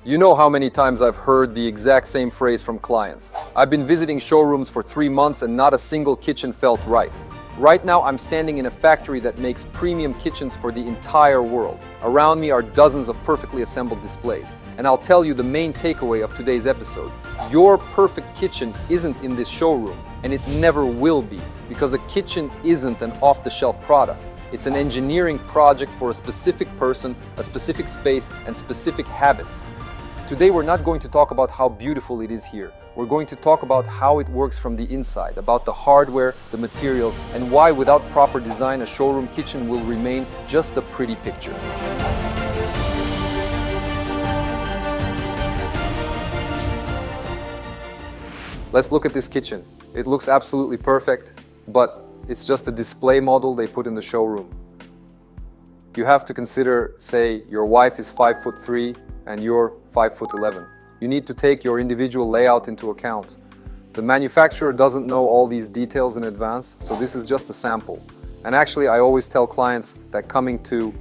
You know how many times I've heard the exact same phrase from clients. I've been visiting showrooms for 3 months and not a single kitchen felt right. Right now, I'm standing in a factory that makes premium kitchens for the entire world. Around me are dozens of perfectly assembled displays. And I'll tell you the main takeaway of today's episode. Your perfect kitchen isn't in this showroom, and it never will be, because a kitchen isn't an off-the-shelf product. It's an engineering project for a specific person, a specific space, and specific habits. Today we're not going to talk about how beautiful it is here. We're going to talk about how it works from the inside, about the hardware, the materials, and why without proper design a showroom kitchen will remain just a pretty picture. Let's look at this kitchen. It looks absolutely perfect, but it's just a display model they put in the showroom. You have to consider, say, your wife is 5'3" and you're 5'11". You need to take your individual layout into account. The manufacturer doesn't know all these details in advance, so this is just a sample. And actually, I always tell clients that coming to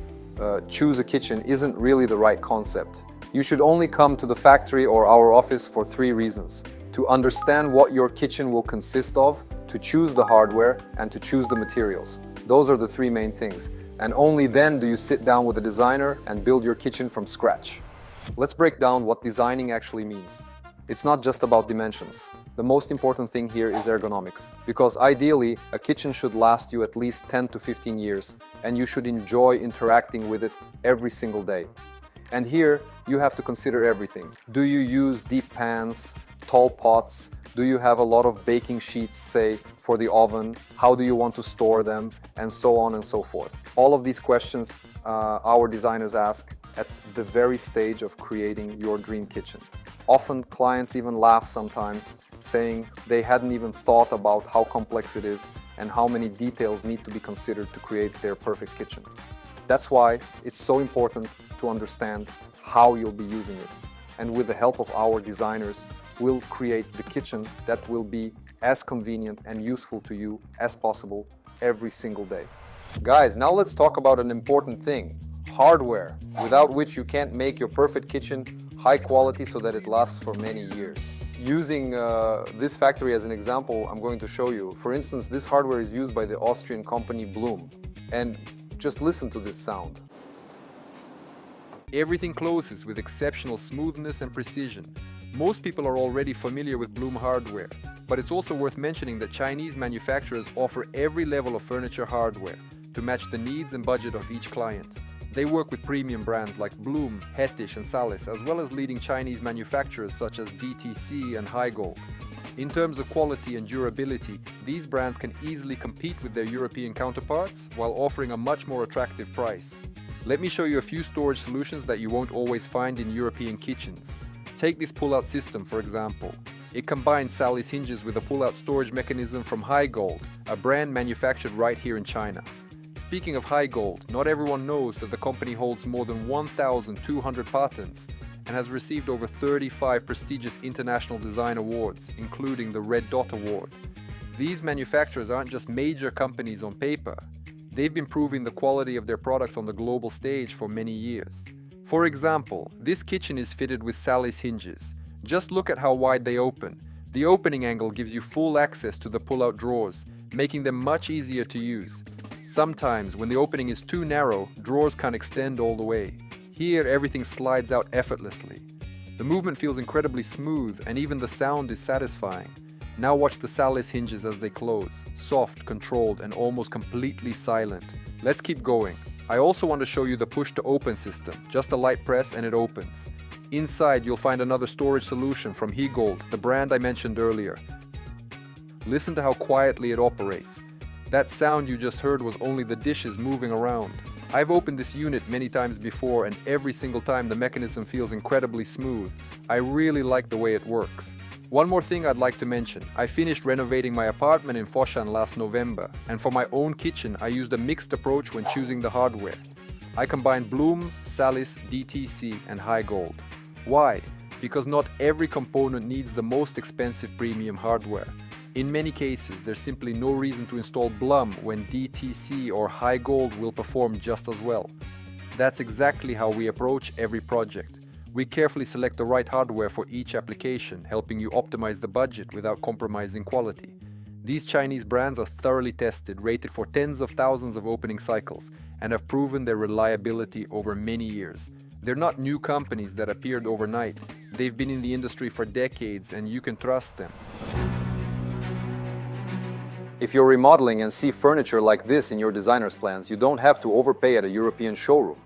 choose a kitchen isn't really the right concept. You should only come to the factory or our office for 3 reasons: to understand what your kitchen will consist of, to choose the hardware, and to choose the materials. Those are the 3 main things. And only then do you sit down with a designer and build your kitchen from scratch. Let's break down what designing actually means. It's not just about dimensions. The most important thing here is ergonomics, because ideally a kitchen should last you at least 10 to 15 years, and you should enjoy interacting with it every single day. And here you have to consider everything. Do you use deep pans, tall pots? Do you have a lot of baking sheets, say, for the oven? How do you want to store them? And so on and so forth. All of these questions our designers ask at the very stage of creating your dream kitchen. Often clients even laugh sometimes, saying they hadn't even thought about how complex it is and how many details need to be considered to create their perfect kitchen. That's why it's so important to understand how you'll be using it. And with the help of our designers, we'll create the kitchen that will be as convenient and useful to you as possible every single day. Guys, now let's talk about an important thing: hardware, without which you can't make your perfect kitchen high quality so that it lasts for many years. Using this factory as an example, I'm going to show you. For instance, this hardware is used by the Austrian company Bloom. And just listen to this sound. Everything closes with exceptional smoothness and precision. Most people are already familiar with Bloom hardware, but it's also worth mentioning that Chinese manufacturers offer every level of furniture hardware to match the needs and budget of each client. They work with premium brands like Bloom, Hettich and Salis, as well as leading Chinese manufacturers such as DTC and Highgold. In terms of quality and durability, these brands can easily compete with their European counterparts while offering a much more attractive price. Let me show you a few storage solutions that you won't always find in European kitchens. Take this pull-out system, for example. It combines Salis hinges with a pull-out storage mechanism from Highgold, a brand manufactured right here in China. Speaking of Highgold, not everyone knows that the company holds more than 1,200 patents and has received over 35 prestigious international design awards, including the Red Dot Award. These manufacturers aren't just major companies on paper. They've been proving the quality of their products on the global stage for many years. For example, this kitchen is fitted with Salis hinges. Just look at how wide they open. The opening angle gives you full access to the pull-out drawers, making them much easier to use. Sometimes, when the opening is too narrow, drawers can't extend all the way. Here, everything slides out effortlessly. The movement feels incredibly smooth, and even the sound is satisfying. Now watch the Salis hinges as they close. Soft, controlled, and almost completely silent. Let's keep going. I also want to show you the push-to-open system. Just a light press and it opens. Inside, you'll find another storage solution from Highgold, the brand I mentioned earlier. Listen to how quietly it operates. That sound you just heard was only the dishes moving around. I've opened this unit many times before, and every single time the mechanism feels incredibly smooth. I really like the way it works. One more thing I'd like to mention. I finished renovating my apartment in Foshan last November, and for my own kitchen I used a mixed approach when choosing the hardware. I combined Bloom, Salis, DTC and Highgold. Why? Because not every component needs the most expensive premium hardware. In many cases, there's simply no reason to install Blum when DTC or Highgold will perform just as well. That's exactly how we approach every project. We carefully select the right hardware for each application, helping you optimize the budget without compromising quality. These Chinese brands are thoroughly tested, rated for tens of thousands of opening cycles, and have proven their reliability over many years. They're not new companies that appeared overnight. They've been in the industry for decades, and you can trust them. If you're remodeling and see furniture like this in your designer's plans, you don't have to overpay at a European showroom.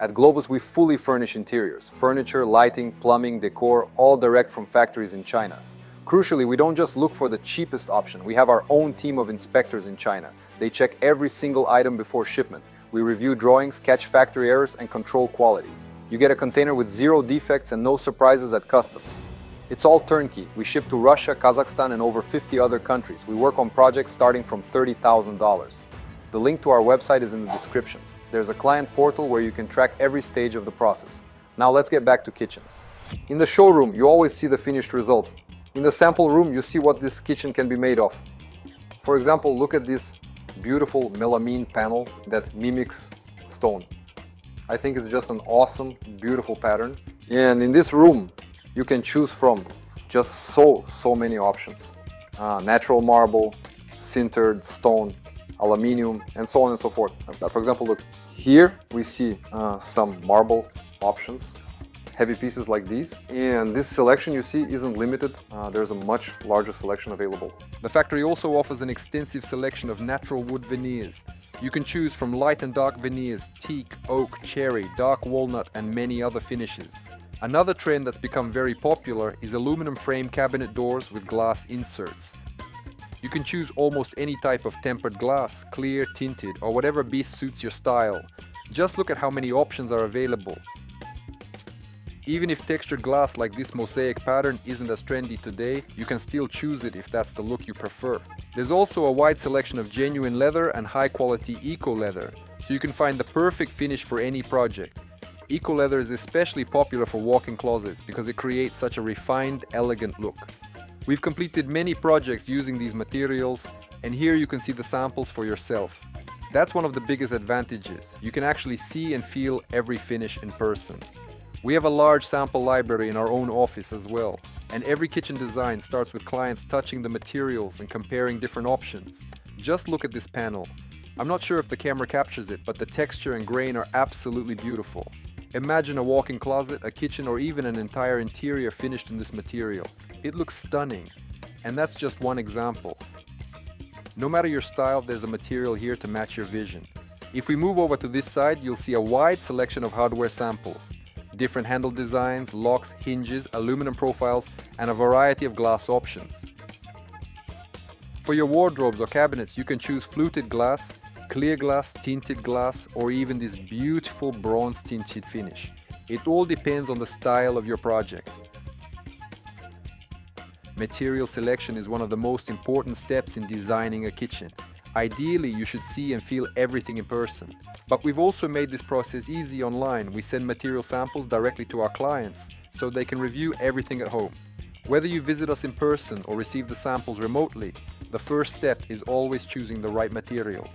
At Globus, we fully furnish interiors, furniture, lighting, plumbing, decor, all direct from factories in China. Crucially, we don't just look for the cheapest option. We have our own team of inspectors in China. They check every single item before shipment. We review drawings, catch factory errors, and control quality. You get a container with 0 defects and no surprises at customs. It's all turnkey. We ship to Russia, Kazakhstan, and over 50 other countries. We work on projects starting from $30,000. The link to our website is in the description. There's a client portal where you can track every stage of the process. Now let's get back to kitchens. In the showroom, you always see the finished result. In the sample room, you see what this kitchen can be made of. For example, look at this beautiful melamine panel that mimics stone. I think it's just an awesome, beautiful pattern. And in this room, you can choose from just so many options. Natural marble, sintered stone, aluminium, and so on and so forth. For example, look, here we see some marble options. Heavy pieces like these, and this selection you see isn't limited. There's a much larger selection available. The factory also offers an extensive selection of natural wood veneers. You can choose from light and dark veneers, teak, oak, cherry, dark walnut, and many other finishes. Another trend that's become very popular is aluminum frame cabinet doors with glass inserts. You can choose almost any type of tempered glass, clear, tinted, or whatever best suits your style. Just look at how many options are available. Even if textured glass like this mosaic pattern isn't as trendy today, you can still choose it if that's the look you prefer. There's also a wide selection of genuine leather and high-quality eco-leather, so you can find the perfect finish for any project. Eco-leather is especially popular for walk-in closets because it creates such a refined, elegant look. We've completed many projects using these materials, and here you can see the samples for yourself. That's one of the biggest advantages. You can actually see and feel every finish in person. We have a large sample library in our own office as well, and every kitchen design starts with clients touching the materials and comparing different options. Just look at this panel. I'm not sure if the camera captures it, but the texture and grain are absolutely beautiful. Imagine a walk-in closet, a kitchen, or even an entire interior finished in this material. It looks stunning, and that's just one example. No matter your style, there's a material here to match your vision. If we move over to this side, you'll see a wide selection of hardware samples. Different handle designs, locks, hinges, aluminum profiles, and a variety of glass options. For your wardrobes or cabinets, you can choose fluted glass, clear glass, tinted glass, or even this beautiful bronze tinted finish. It all depends on the style of your project. Material selection is one of the most important steps in designing a kitchen. Ideally, you should see and feel everything in person. But we've also made this process easy online. We send material samples directly to our clients so they can review everything at home. Whether you visit us in person or receive the samples remotely, the first step is always choosing the right materials.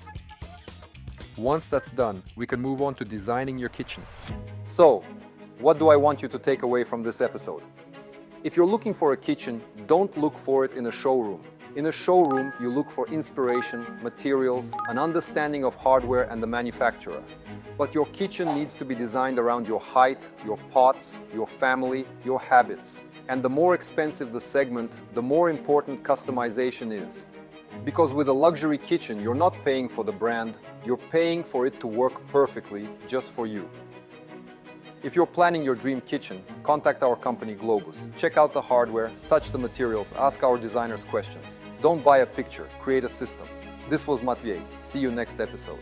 Once that's done, we can move on to designing your kitchen. So, what do I want you to take away from this episode? If you're looking for a kitchen, don't look for it in a showroom. In a showroom, you look for inspiration, materials, an understanding of hardware and the manufacturer. But your kitchen needs to be designed around your height, your pots, your family, your habits. And the more expensive the segment, the more important customization is. Because with a luxury kitchen, you're not paying for the brand, you're paying for it to work perfectly just for you. If you're planning your dream kitchen, contact our company Globus. Check out the hardware, touch the materials, ask our designers questions. Don't buy a picture, create a system. This was Matvey. See you next episode.